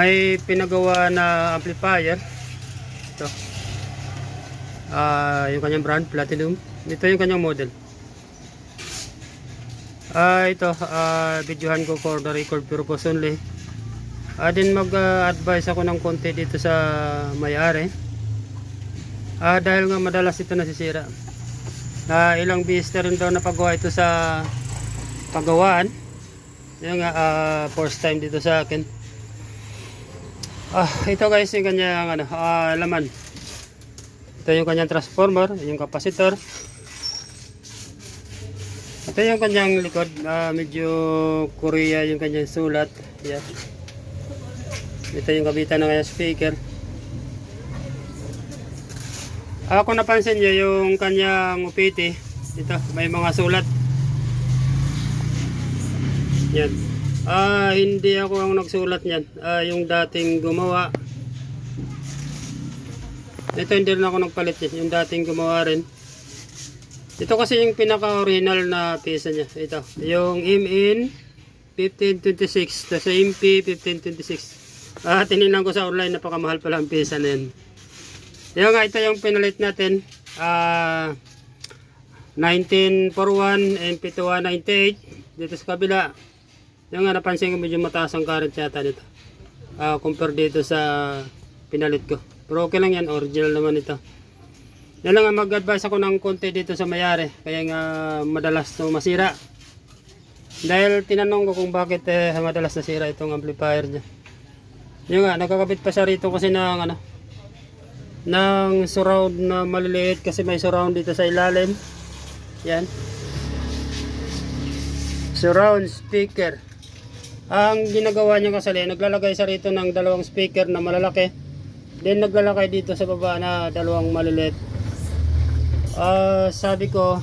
may pinagawa na amplifier. Ito. Yung kanyang brand, Platinum. Ito yung kanyang model. Ito, videohan ko for the record purpose only. Din mag-advise ako ng konti dito sa may-ari. Dahil nga madalas ito nasisira. Ilang beses na rin daw napagawa ito sa pagawaan. Yung first time dito sa akin. Ito guys yung kanyang laman. Ito yung kanyang transformer, yung capacitor. Ito yung kanyang likod, medyo Korea yung kanyang sulat. Yeah. Ito yung kabitan ng kanyang speaker. Kung napansin nyo yung kanyang upiti, ito may mga sulat. Yan. Hindi ako ang nagsulat niyan. Yung dating gumawa. Ito hindi rin ako nagpalit niya. Yung dating gumawa rin. Ito kasi yung pinaka-original na pisa niya. Ito. Yung MN 1526. Tapos MP 1526. Tinignan ko sa online. Napakamahal pala ang pisa na yun. Yung ito yung pinalit natin. 1941 MP2198. Dito sa kabila. Yung napansin ko medyo mataas ang current yata dito. Compare dito sa pinalit ko. Pero okay lang yan, original naman ito. Yan lang, mag-advise ako ng konti dito sa mayari. Kaya nga madalas ito masira. Dahil tinanong ko kung bakit madalas nasira itong amplifier niya. Yung nga, nagkakabit pa siya rito kasi ng ng surround na maliliit kasi may surround dito sa ilalim. Yan. Surround speaker. Ang ginagawa niya kasi naglalagay siya rito ng dalawang speaker na malalaki. Then naglalagay dito sa baba na dalawang maliliit. Sabi ko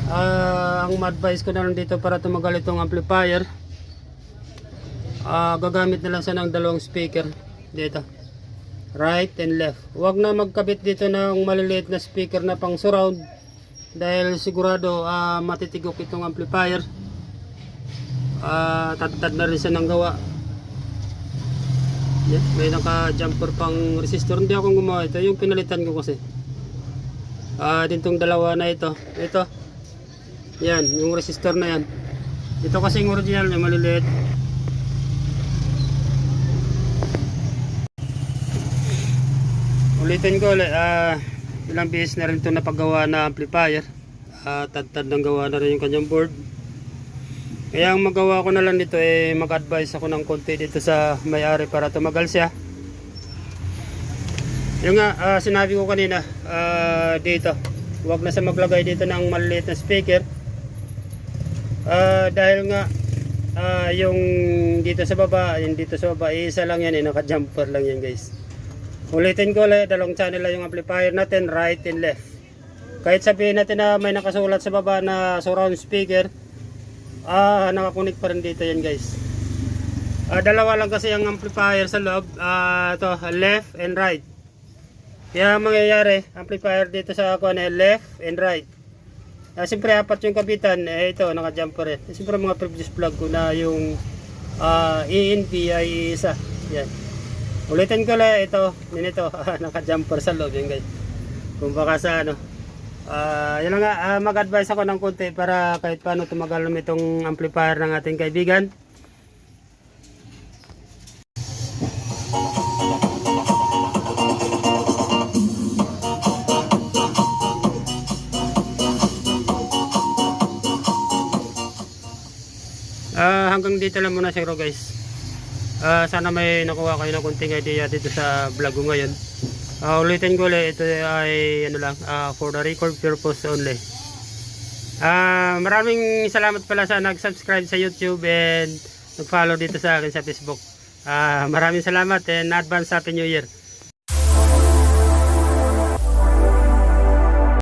ang ma-advise ko na lang dito para tumagal itong amplifier. Gagamit na lang siya ng dalawang speaker dito. Right and left. Huwag na magkabit dito ng maliliit na speaker na pang surround. Dahil sigurado matitigok itong amplifier. Tad na rin siya ng gawa. May naka-jumper pang resistor. Hindi akong gumawa ito. Yung pinalitan ko kasi. Dintong dalawa na ito. Ito. Yan. Yung resistor na yan. Ito kasi yung original na maliliit. Ulitin ko ulit. Ilang beses na rin ito napagawa na amplifier. Tad ng gawa na rin yung kanyang board. Kaya ang magawa ko na lang dito mag-advise ako ng konti dito sa may-ari para tumagal siya. Yung nga sinabi ko kanina dito, huwag na siya maglagay dito ng maliliit na speaker. Dahil nga yung dito sa baba, isa lang yan, naka-jumper lang yan guys. Ulitin ko ulit, dalawang channel lang yung amplifier natin, right and left. Kahit sabihin natin na may nakasulat sa baba na surround speaker, nakakunik pa rin dito yan guys. Dalawa lang kasi ang amplifier sa loob, ito left and right. Kaya mangyayari amplifier dito sa ako na left and right. Siyempre apat yung kabitan, ito naka-jumper rin. Siyempre mga previous vlog ko na yung ENP ay isa. Yan. Ulitin ko lang ito, naka-jumper sa loob yan guys. Kung baka sa yun lang nga, mag-advise ako ng konti para kahit paano tumagal itong amplifier ng ating kaibigan. Hanggang dito lang muna siguro guys. Sana may nakuha kayo ng konting idea dito sa vlog ko ngayon. Ulitin ko ulit, ito ay for the record purpose only. Maraming salamat pala sa nag-subscribe sa YouTube and nag-follow dito sa akin sa Facebook. Maraming salamat and advance Happy New Year.